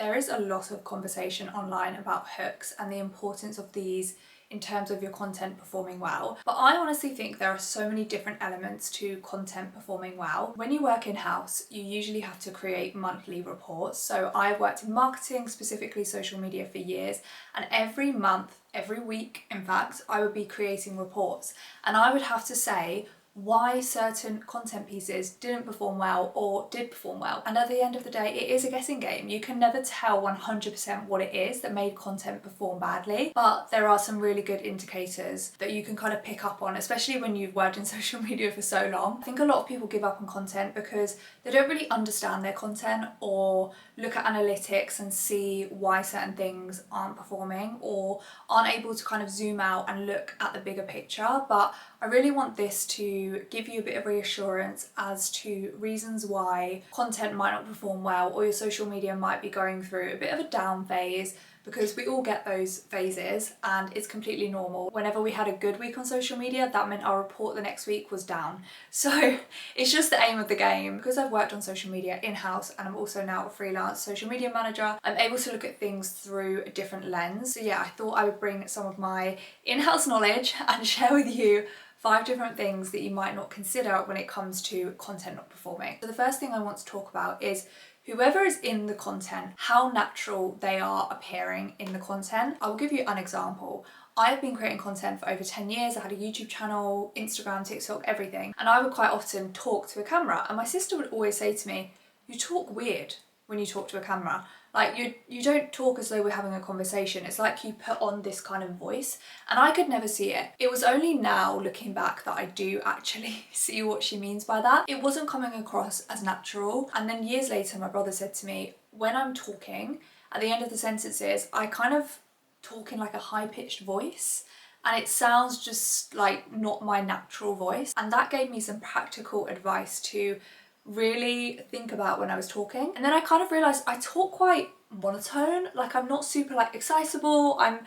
There is a lot of conversation online about hooks and the importance of these in terms of your content performing well. But I honestly think there are so many different elements to content performing well. When you work in-house, you usually have to create monthly reports. So I've worked in marketing, specifically social media, for years, and every month, every week, in fact, I would be creating reports, and I would have to say why certain content pieces didn't perform well or did perform well. And at the end of the day, it is a guessing game. You can never tell 100% what it is that made content perform badly, but there are some really good indicators that you can kind of pick up on, especially when you've worked in social media for so long. I think a lot of people give up on content because they don't really understand their content or look at analytics and see why certain things aren't performing or aren't able to kind of zoom out and look at the bigger picture. But I really want this to give you a bit of reassurance as to reasons why content might not perform well or your social media might be going through a bit of a down phase, because we all get those phases and it's completely normal. Whenever we had a good week on social media, that meant our report the next week was down. So it's just the aim of the game. Because I've worked on social media in-house and I'm also now a freelance social media manager, I'm able to look at things through a different lens. So yeah, I thought I would bring some of my in-house knowledge and share with you 5 different things that you might not consider when it comes to content not performing. So the first thing I want to talk about is whoever is in the content, how natural they are appearing in the content. I will give you an example. I've been creating content for over 10 years. I had a YouTube channel, Instagram, TikTok, everything. And I would quite often talk to a camera. And my sister would always say to me, "You talk weird when you talk to a camera. Like you don't talk as though we're having a conversation. It's like you put on this kind of voice." And I could never see it. It was only now, looking back, that I do actually see what she means by that. It wasn't coming across as natural. And then years later, my brother said to me, when I'm talking, at the end of the sentences, I kind of talk in like a high-pitched voice. And it sounds just like not my natural voice. And that gave me some practical advice to really think about when I was talking. And then I kind of realised I talk quite monotone, like I'm not super like excitable, I'm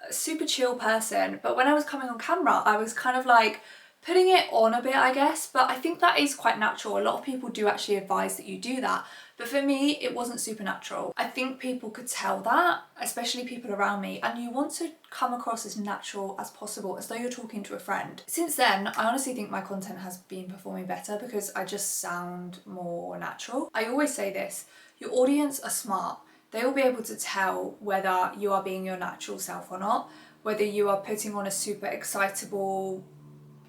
a super chill person, but when I was coming on camera I was kind of like putting it on a bit, I guess. But I think that is quite natural. A lot of people do actually advise that you do that, but for me it wasn't super natural. I think people could tell that, especially people around me, and you want to come across as natural as possible, as though you're talking to a friend. Since then, I honestly think my content has been performing better because I just sound more natural. I always say this, your audience are smart. They will be able to tell whether you are being your natural self or not, whether you are putting on a super excitable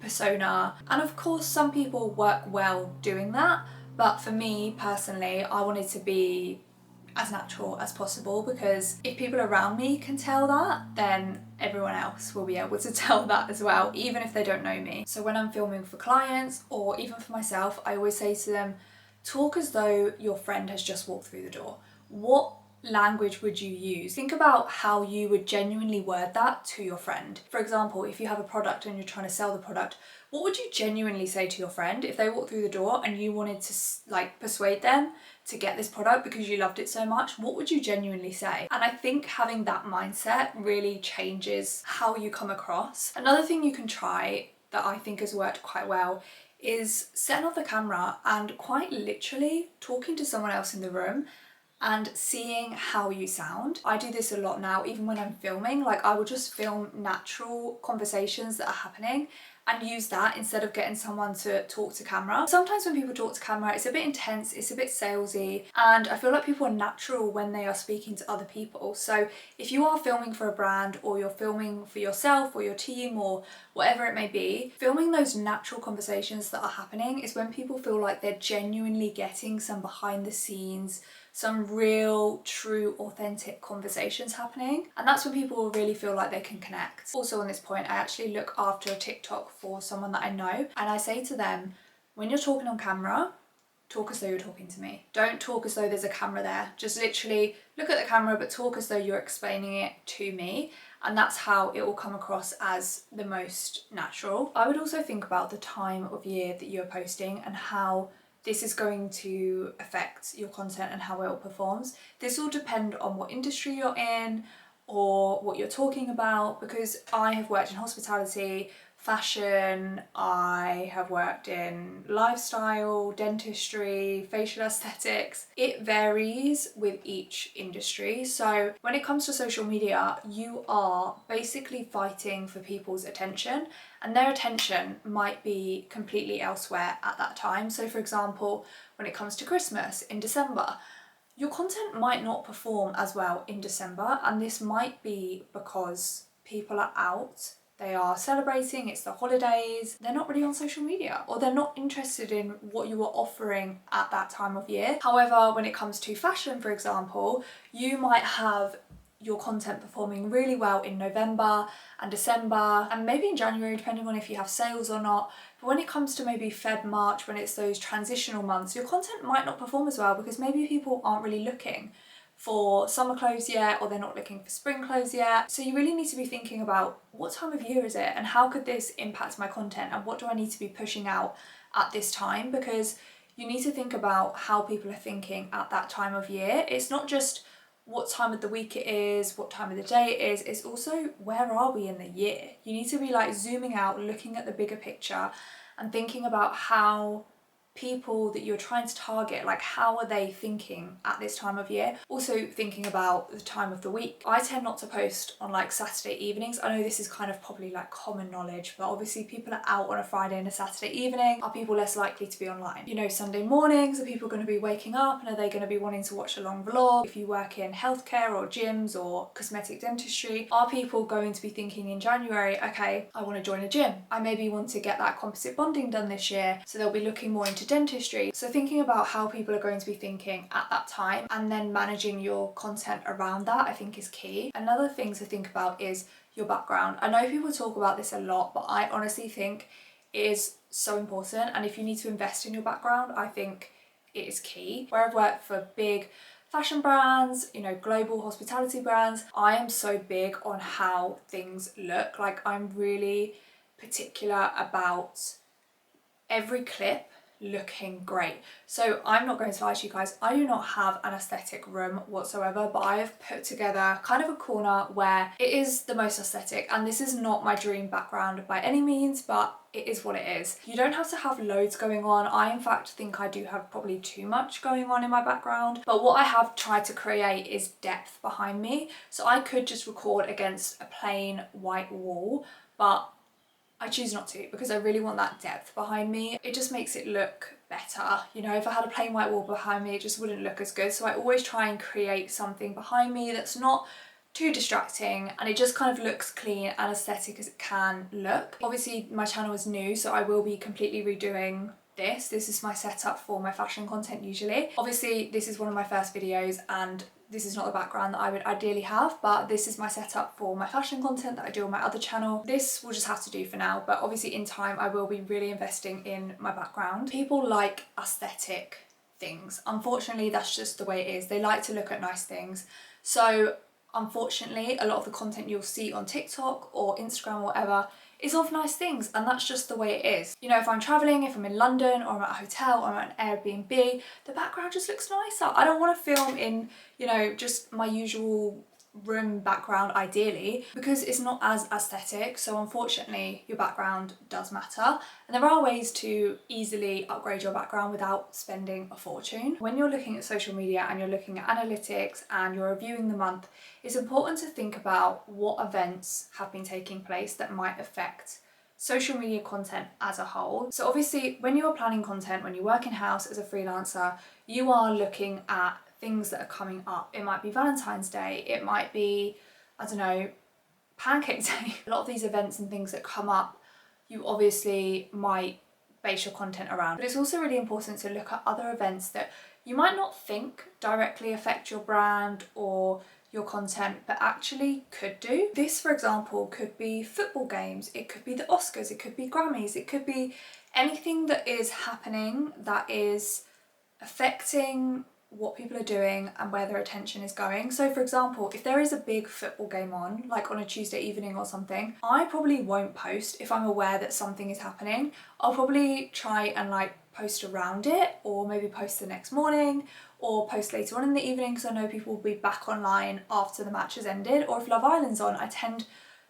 persona. And of course some people work well doing that, but for me personally, I wanted to be as natural as possible, because if people around me can tell that, then everyone else will be able to tell that as well, even if they don't know me. So when I'm filming for clients or even for myself, I always say to them, talk as though your friend has just walked through the door. What language would you use? Think about how you would genuinely word that to your friend. For example, if you have a product and you're trying to sell the product, what would you genuinely say to your friend if they walked through the door and you wanted to like persuade them to get this product because you loved it so much? What would you genuinely say? And I think having that mindset really changes how you come across. Another thing you can try that I think has worked quite well is setting off the camera and quite literally talking to someone else in the room and seeing how you sound. I do this a lot now, even when I'm filming. Like I will just film natural conversations that are happening and use that instead of getting someone to talk to camera. Sometimes when people talk to camera, it's a bit intense, it's a bit salesy, and I feel like people are natural when they are speaking to other people. So if you are filming for a brand, or you're filming for yourself or your team or whatever it may be, filming those natural conversations that are happening is when people feel like they're genuinely getting some behind the scenes, some real, true, authentic conversations happening. And that's when people will really feel like they can connect. Also on this point, I actually look after a TikTok for someone that I know, and I say to them, when you're talking on camera, talk as though you're talking to me. Don't talk as though there's a camera there. Just literally look at the camera, but talk as though you're explaining it to me. And that's how it will come across as the most natural. I would also think about the time of year that you're posting and how this is going to affect your content and how well it performs. This will depend on what industry you're in or what you're talking about, because I have worked in hospitality fashion, I have worked in lifestyle, dentistry, facial aesthetics. It varies with each industry. So when it comes to social media, you are basically fighting for people's attention, and their attention might be completely elsewhere at that time. So for example, when it comes to Christmas in December, your content might not perform as well in December, and this might be because people are out, they are celebrating, it's the holidays, they're not really on social media, or they're not interested in what you are offering at that time of year. However, when it comes to fashion, for example, you might have your content performing really well in November and December, and maybe in January, depending on if you have sales or not. But when it comes to maybe Feb, March, when it's those transitional months, your content might not perform as well because maybe people aren't really looking for summer clothes yet, or they're not looking for spring clothes yet. So you really need to be thinking about what time of year is it, and how could this impact my content, and what do I need to be pushing out at this time, because you need to think about how people are thinking at that time of year. It's not just what time of the week it is, what time of the day it is, it's also where are we in the year. You need to be like zooming out, looking at the bigger picture and thinking about how people that you're trying to target, like how are they thinking at this time of year. Also thinking about the time of the week. I tend not to post on like Saturday evenings. I know this is kind of probably like common knowledge, but obviously people are out on a Friday and a Saturday evening. Are people less likely to be online? You know, Sunday mornings, are people going to be waking up, and are they going to be wanting to watch a long vlog? If you work in healthcare or gyms or cosmetic dentistry, are people going to be thinking in January, okay, I want to join a gym, I maybe want to get that composite bonding done this year, so they'll be looking more into dentistry. So thinking about how people are going to be thinking at that time, and then managing your content around that, I think is key. Another thing to think about is your background. I know people talk about this a lot, but I honestly think it is so important, and if you need to invest in your background, I think it is key. Where I've worked for big fashion brands, you know, global hospitality brands, I am so big on how things look. Like, I'm really particular about every clip looking great. So I'm not going to lie to you guys, I do not have an aesthetic room whatsoever, but I have put together kind of a corner where it is the most aesthetic, and this is not my dream background by any means, but it is what it is. You don't have to have loads going on. I in fact think I do have probably too much going on in my background, but what I have tried to create is depth behind me. So I could just record against a plain white wall, but I choose not to because I really want that depth behind me. It just makes it look better. You know, if I had a plain white wall behind me, it just wouldn't look as good. So I always try and create something behind me that's not too distracting, and it just kind of looks clean and aesthetic as it can look. Obviously my channel is new, so I will be completely redoing this. This is my setup for my fashion content usually. Obviously this is one of my first videos, and this is not the background that I would ideally have, but this is my setup for my fashion content that I do on my other channel. This will just have to do for now, but obviously in time I will be really investing in my background. People like aesthetic things. Unfortunately, that's just the way it is. They like to look at nice things. So unfortunately, a lot of the content you'll see on TikTok or Instagram or whatever is of nice things, and that's just the way it is. You know, if I'm traveling, if I'm in London, or I'm at a hotel, or I'm at an Airbnb, the background just looks nicer. I don't want to film in, you know, just my usual room background ideally, because it's not as aesthetic. So unfortunately your background does matter, and there are ways to easily upgrade your background without spending a fortune. When you're looking at social media and you're looking at analytics and you're reviewing the month, it's important to think about what events have been taking place that might affect social media content as a whole. So obviously when you are planning content, when you work in-house as a freelancer, you are looking at things that are coming up. It might be Valentine's Day, it might be, I don't know, Pancake Day. A lot of these events and things that come up, you obviously might base your content around. But it's also really important to look at other events that you might not think directly affect your brand or your content, but actually could do. This, for example, could be football games, it could be the Oscars, it could be Grammys, it could be anything that is happening that is affecting what people are doing and where their attention is going. So for example, if there is a big football game on, like on a Tuesday evening or something, I probably won't post if I'm aware that something is happening. I'll probably try and like post around it, or maybe post the next morning, or post later on in the evening because I know people will be back online after the match has ended. Or if Love Island's on, I tend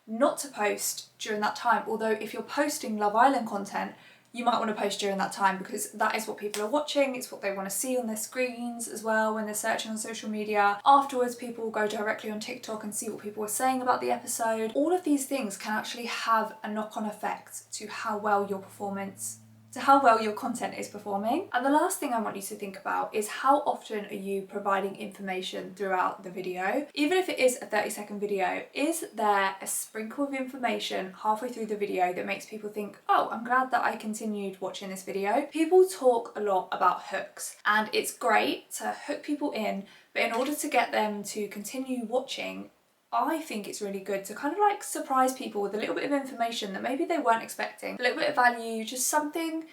not to post during that time. Although if you're posting Love Island content, you might want to post during that time because that is what people are watching, it's what they want to see on their screens as well when they're searching on social media. Afterwards, people will go directly on TikTok and see what people were saying about the episode. All of these things can actually have a knock-on effect to how well your content is performing. And the last thing I want you to think about is how often are you providing information throughout the video? Even if it is a 30-second video, is there a sprinkle of information halfway through the video that makes people think, oh, I'm glad that I continued watching this video? People talk a lot about hooks, and it's great to hook people in, but in order to get them to continue watching, I think it's really good to kind of like surprise people with a little bit of information that maybe they weren't expecting, a little bit of value, just something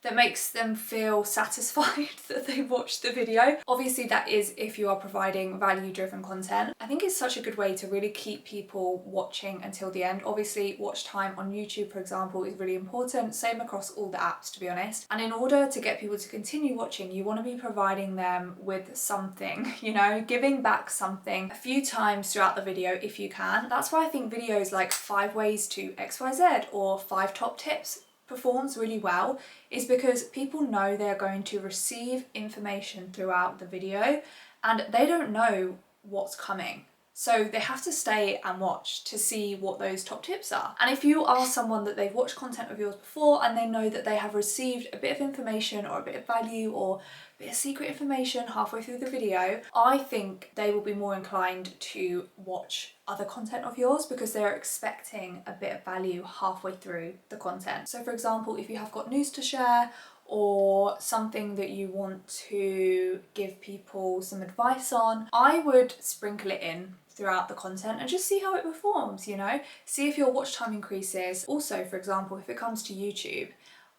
that makes them feel satisfied that they watched the video. Obviously that is if you are providing value-driven content. I think it's such a good way to really keep people watching until the end. Obviously watch time on YouTube, for example, is really important, same across all the apps, to be honest. And in order to get people to continue watching, you want to be providing them with something, you know, giving back something a few times throughout the video if you can. That's why I think videos like 5 ways to XYZ or 5 top tips performs really well, is because people know they're going to receive information throughout the video and they don't know what's coming. So they have to stay and watch to see what those top tips are. And if you are someone that they've watched content of yours before and they know that they have received a bit of information or a bit of value or a bit of secret information halfway through the video, I think they will be more inclined to watch other content of yours because they're expecting a bit of value halfway through the content. So for example, if you have got news to share or something that you want to give people some advice on, I would sprinkle it in throughout the content and just see how it performs, you know? See if your watch time increases. Also, for example, if it comes to YouTube,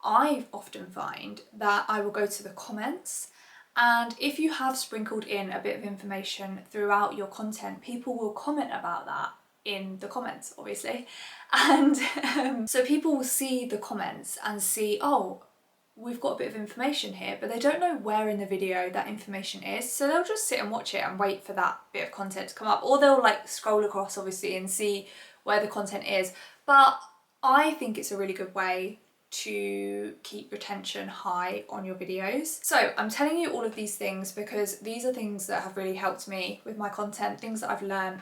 I often find that I will go to the comments, and if you have sprinkled in a bit of information throughout your content, people will comment about that in the comments, obviously. And so people will see the comments and see, oh, we've got a bit of information here, but they don't know where in the video that information is, so they'll just sit and watch it and wait for that bit of content to come up, or they'll like scroll across obviously and see where the content is. But I think it's a really good way to keep retention high on your videos. So I'm telling you all of these things because these are things that have really helped me with my content, things that I've learned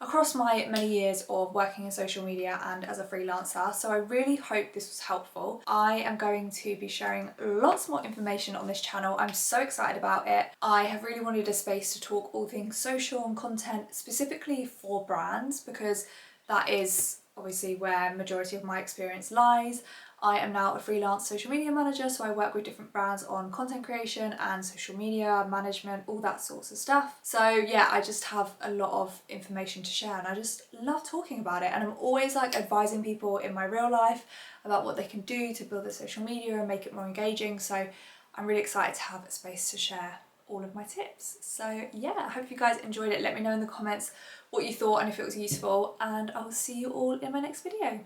across my many years of working in social media and as a freelancer. So I really hope this was helpful. I am going to be sharing lots more information on this channel. I'm so excited about it. I have really wanted a space to talk all things social and content specifically for brands because that is obviously where majority of my experience lies. I am now a freelance social media manager, so I work with different brands on content creation and social media management, all that sorts of stuff. So yeah, I just have a lot of information to share and I just love talking about it. And I'm always like advising people in my real life about what they can do to build their social media and make it more engaging. So I'm really excited to have a space to share all of my tips. So yeah, I hope you guys enjoyed it. Let me know in the comments what you thought and if it was useful, and I'll see you all in my next video.